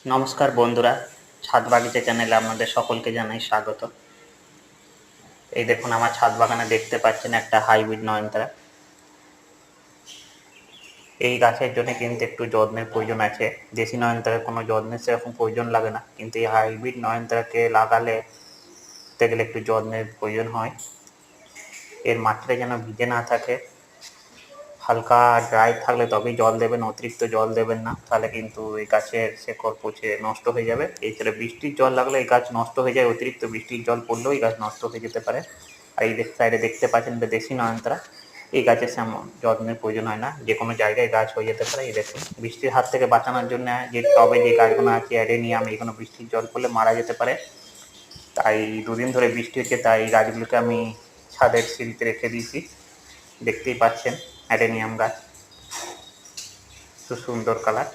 নমস্কার বন্ধুরা, ছাদ বাগিচা চ্যানেলে আপনাদের সকলকে জানাই স্বাগত। এই দেখুন আমার ছাদ বাগানে দেখতে পাচ্ছেন একটা হাইব্রিড নয়নতারা। এই গাছের জন্য কিন্তু একটু যত্নের প্রয়োজন আছে। দেশি নয়নতারার কোনো যত্নের সেরকম প্রয়োজন লাগে না, কিন্তু এই হাইব্রিড নয়নতারাকে লাগালে গেলে একটু যত্নের প্রয়োজন হয়। এর মাটিটা যেন ভিজে না থাকে, হালকা ড্রাই থাকলে তবেই জল দেবেন, অতিরিক্ত জল দেবেন না, তাহলে কিন্তু এই গাছের শেকড় পচে নষ্ট হয়ে যাবে। এছাড়া বৃষ্টির জল লাগলে এই গাছ নষ্ট হয়ে যায়, অতিরিক্ত বৃষ্টির জল পড়লেও এই গাছ নষ্ট হয়ে যেতে পারে। আর এই সাইডে দেখতে পাচ্ছেন দেশি নয়নতারা, এই গাছের তেমন যত্নের প্রয়োজন হয় না, যে কোনো জায়গায় গাছ হয়ে যেতে পারে। এই দেখুন বৃষ্টির হাত থেকে বাঁচানোর জন্য যে টবে যে গাছগুলো আছে অ্যাডেনিয়াম, এগুলো বৃষ্টির জল পড়লে মারা যেতে পারে। তাই দুদিন ধরে বৃষ্টি হচ্ছে, তাই এই গাছগুলোকে আমি ছাদের সিঁড়িতে রেখে দিয়েছি। দেখতেই পাচ্ছেন অ্যাডেনিয়াম গাছ, খুব সুন্দর কালার।